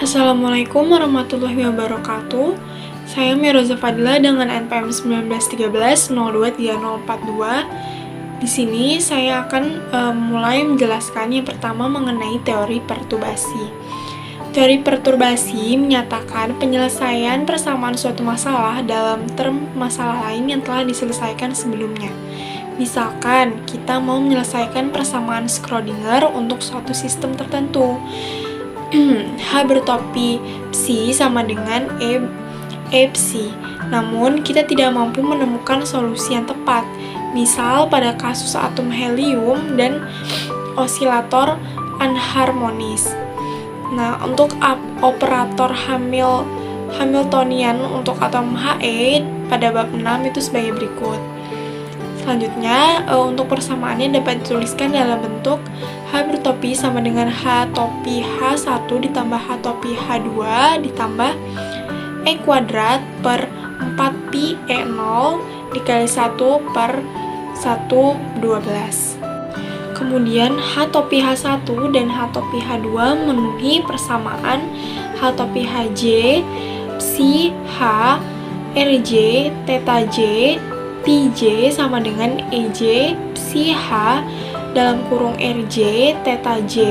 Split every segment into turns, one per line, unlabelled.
Assalamualaikum warahmatullahi wabarakatuh. Saya Miroza Fadila dengan NPM 1913-023042. Di sini saya akan mulai menjelaskan yang pertama mengenai teori perturbasi. Teori perturbasi menyatakan penyelesaian persamaan suatu masalah dalam term masalah lain yang telah diselesaikan sebelumnya. Misalkan, kita mau menyelesaikan persamaan Schrödinger untuk suatu sistem tertentu. H bertopi psi sama dengan E psi. Namun, kita tidak mampu menemukan solusi yang tepat. Misal, pada kasus atom helium dan osilator anharmonis. Nah, untuk operator Hamiltonian untuk atom He pada bab 6 itu sebagai berikut. Selanjutnya, untuk persamaannya dapat dituliskan dalam bentuk H bertopi sama dengan H topi H1 ditambah H topi H2 ditambah E kuadrat per 4pi E0 dikali 1 per 1/12. Kemudian H topi H1 dan H topi H2 memenuhi persamaan H topi Hj psi H Rj theta J Pj sama dengan Ej psi H dalam kurung Rj theta J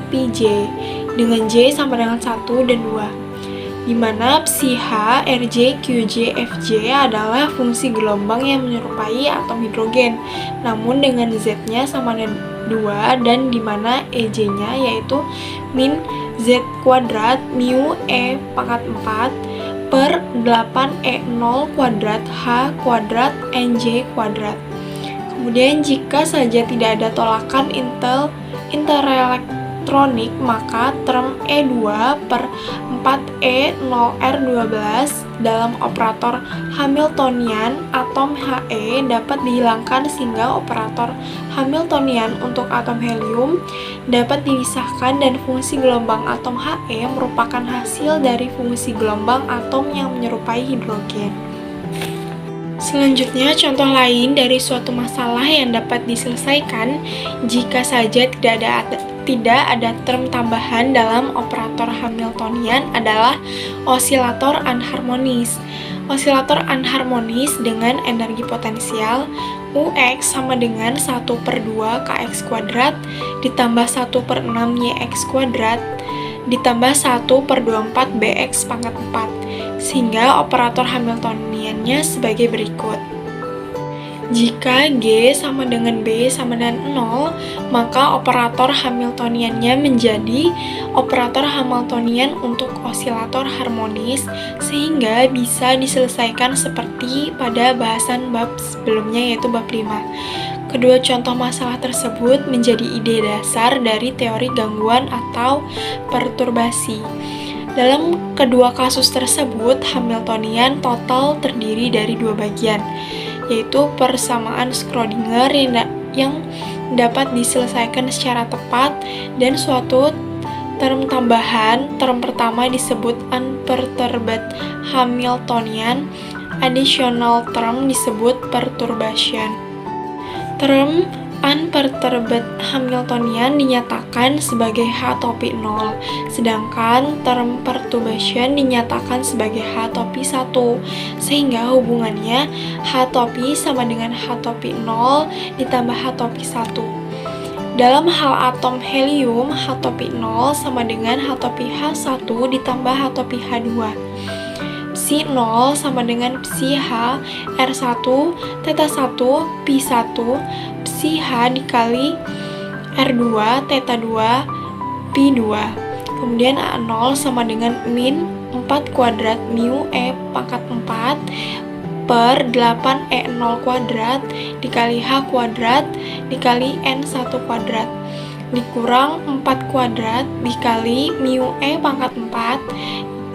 Pj dengan J sama dengan 1 dan 2, di mana psi H Rj Qj Fj adalah fungsi gelombang yang menyerupai atom hidrogen namun dengan Z-nya sama dengan 2 dan di mana Ej-nya yaitu min Z kuadrat mu E pangkat 4 per 8E0 kuadrat H kuadrat NJ kuadrat. Kemudian jika saja tidak ada tolakan interelektronik, maka term E2 per 4E0R12 dalam operator Hamiltonian atom He dapat dihilangkan sehingga operator Hamiltonian untuk atom helium dapat dipisahkan dan fungsi gelombang atom He merupakan hasil dari fungsi gelombang atom yang menyerupai hidrogen. Selanjutnya, contoh lain dari suatu masalah yang dapat diselesaikan jika saja tidak ada term tambahan dalam operator Hamiltonian adalah osilator anharmonis. Osilator anharmonis dengan energi potensial Ux sama dengan 1/2 kx kuadrat ditambah 1/6 yx kuadrat ditambah 1/24 bx pangkat 4, sehingga operator Hamiltoniannya sebagai berikut. Jika G sama dengan B sama dengan 0, maka operator Hamiltoniannya menjadi operator Hamiltonian untuk osilator harmonis, sehingga bisa diselesaikan seperti pada bahasan bab sebelumnya yaitu bab 5. Kedua contoh masalah tersebut menjadi ide dasar dari teori gangguan atau perturbasi. Dalam kedua kasus tersebut, Hamiltonian total terdiri dari dua bagian, yaitu persamaan Schrödinger yang dapat diselesaikan secara tepat dan suatu term tambahan. Term pertama disebut unperturbed Hamiltonian, additional term disebut perturbation. Term unperturbed Hamiltonian dinyatakan sebagai H topi 0, sedangkan term perturbation dinyatakan sebagai H topi 1, sehingga hubungannya H topi sama dengan H topi 0 ditambah H topi 1. Dalam hal atom helium, H topi 0 sama dengan H topi H1 ditambah H topi H2. Psi 0 sama dengan psi H R1 theta 1 pi 1 psi H dikali R2 theta 2 pi 2. Kemudian A0 sama dengan min 4 kuadrat mu E pangkat 4 per 8E0 kuadrat dikali H kuadrat dikali N1 kuadrat dikurang 4 kuadrat dikali mu E pangkat 4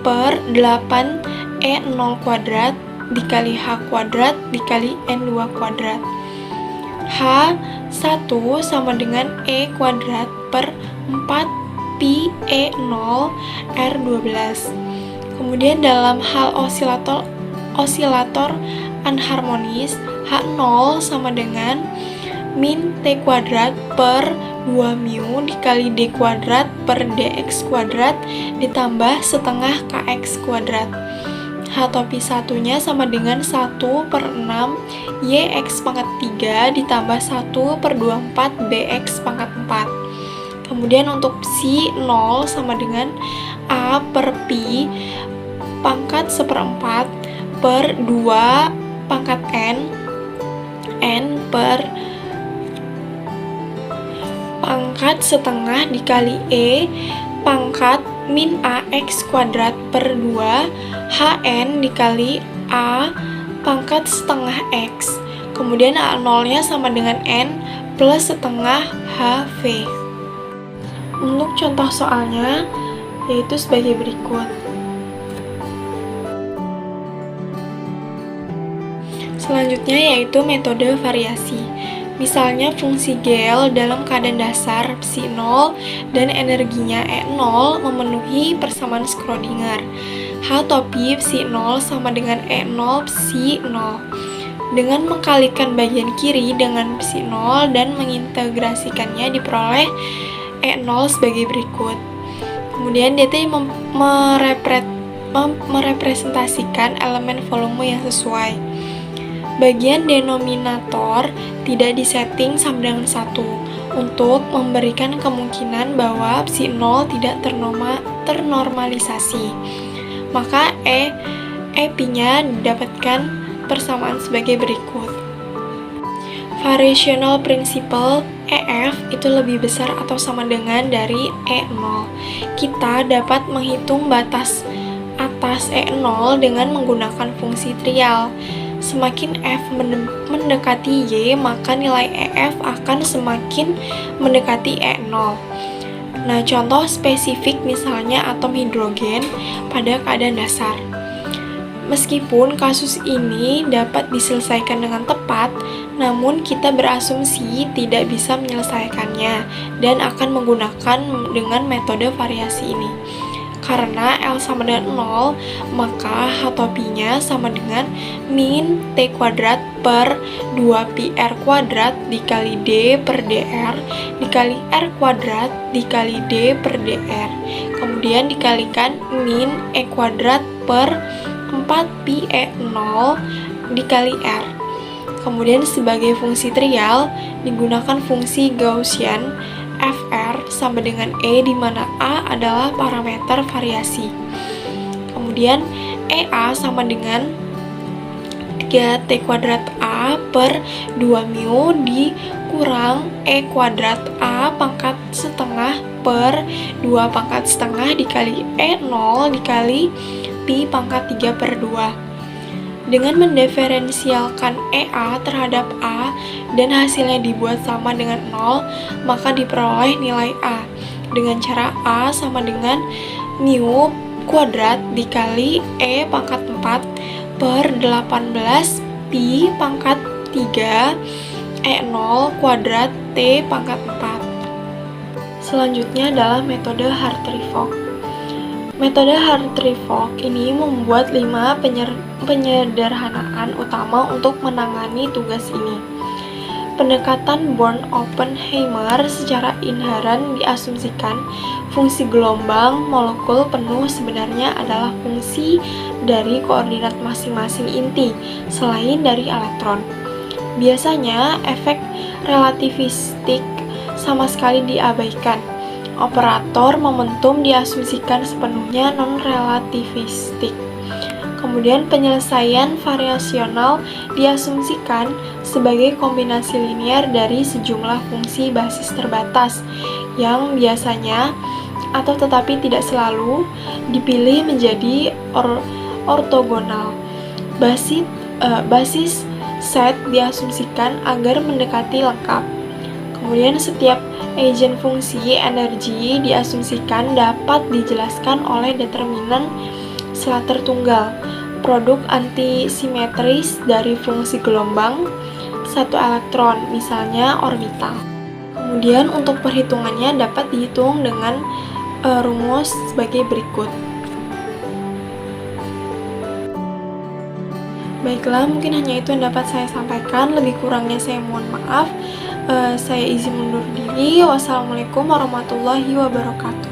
per 8E0 kuadrat dikali H kuadrat dikali N2 kuadrat. H1 sama dengan E kuadrat per 4pi E0 R12. Kemudian dalam hal osilator anharmonis, H0 sama dengan min T kuadrat per 2 mu dikali d kuadrat per dx kuadrat ditambah setengah kx kuadrat. H topi satunya sama dengan 1 per 6 yx pangkat 3 ditambah 1 per 24 bx pangkat 4. Kemudian untuk psi 0 sama dengan a per pi pangkat 1/4 per 2 pangkat n per pangkat setengah dikali e pangkat min ax kuadrat per 2 hn dikali a pangkat setengah x. Kemudian a0 nya sama dengan n plus setengah hv. Untuk contoh soalnya yaitu sebagai berikut. Selanjutnya yaitu metode variasi. Misalnya fungsi GL dalam keadaan dasar psi 0 dan energinya E0 memenuhi persamaan Schrödinger. H topi psi 0 sama dengan E0 psi 0. Dengan mengkalikan bagian kiri dengan psi 0 dan mengintegrasikannya diperoleh E0 sebagai berikut. Kemudian DT merepresentasikan elemen volume yang sesuai. Bagian denominator tidak disetting sama dengan 1 untuk memberikan kemungkinan bahwa psi 0 tidak ternormalisasi. Maka pi-nya didapatkan persamaan sebagai berikut. Variational principle EF itu lebih besar atau sama dengan dari E0. Kita dapat menghitung batas atas E0 dengan menggunakan fungsi trial. Semakin F mendekati Y, maka nilai EF akan semakin mendekati E0. Nah, contoh spesifik misalnya atom hidrogen pada keadaan dasar. Meskipun kasus ini dapat diselesaikan dengan tepat, namun kita berasumsi tidak bisa menyelesaikannya dan akan menggunakan dengan metode variasi ini. Karena L sama dengan 0, maka H topinya sama dengan min T kuadrat per 2πr kuadrat dikali D per dr dikali R kuadrat dikali D per dr. Kemudian dikalikan min E kuadrat per 4πe0 dikali R. Kemudian sebagai fungsi trial digunakan fungsi Gaussian Fr sama dengan E di mana A adalah parameter variasi. Kemudian EA sama dengan 3T kuadrat A per 2 mu dikurang E kuadrat A pangkat setengah per 2 pangkat setengah dikali E0 dikali pi pangkat 3 per 2. Dengan mendiferensialkan EA terhadap A dan hasilnya dibuat sama dengan 0, maka diperoleh nilai A dengan cara A sama dengan mu kuadrat dikali E pangkat 4 per 18 pi pangkat 3 E0 kuadrat T pangkat 4. Selanjutnya adalah metode Hartree-Fock. Metode Hartree-Fock ini membuat 5 penyederhanaan utama untuk menangani tugas ini. Pendekatan Born-Oppenheimer secara inheren diasumsikan fungsi gelombang molekul penuh sebenarnya adalah fungsi dari koordinat masing-masing inti selain dari elektron. Biasanya efek relativistik sama sekali diabaikan. Operator momentum diasumsikan sepenuhnya non-relativistik. Kemudian penyelesaian variasional diasumsikan sebagai kombinasi linier dari sejumlah fungsi basis terbatas yang biasanya atau tetapi tidak selalu dipilih menjadi ortogonal. Basis set diasumsikan agar mendekati lengkap. Kemudian setiap agen fungsi energi diasumsikan dapat dijelaskan oleh determinan Slater tunggal, produk antisimetris dari fungsi gelombang satu elektron, misalnya orbital. Kemudian untuk perhitungannya dapat dihitung dengan rumus sebagai berikut. Baiklah, mungkin hanya itu yang dapat saya sampaikan. Lebih kurangnya saya mohon maaf. Saya izin mundur diri. Wassalamualaikum warahmatullahi wabarakatuh.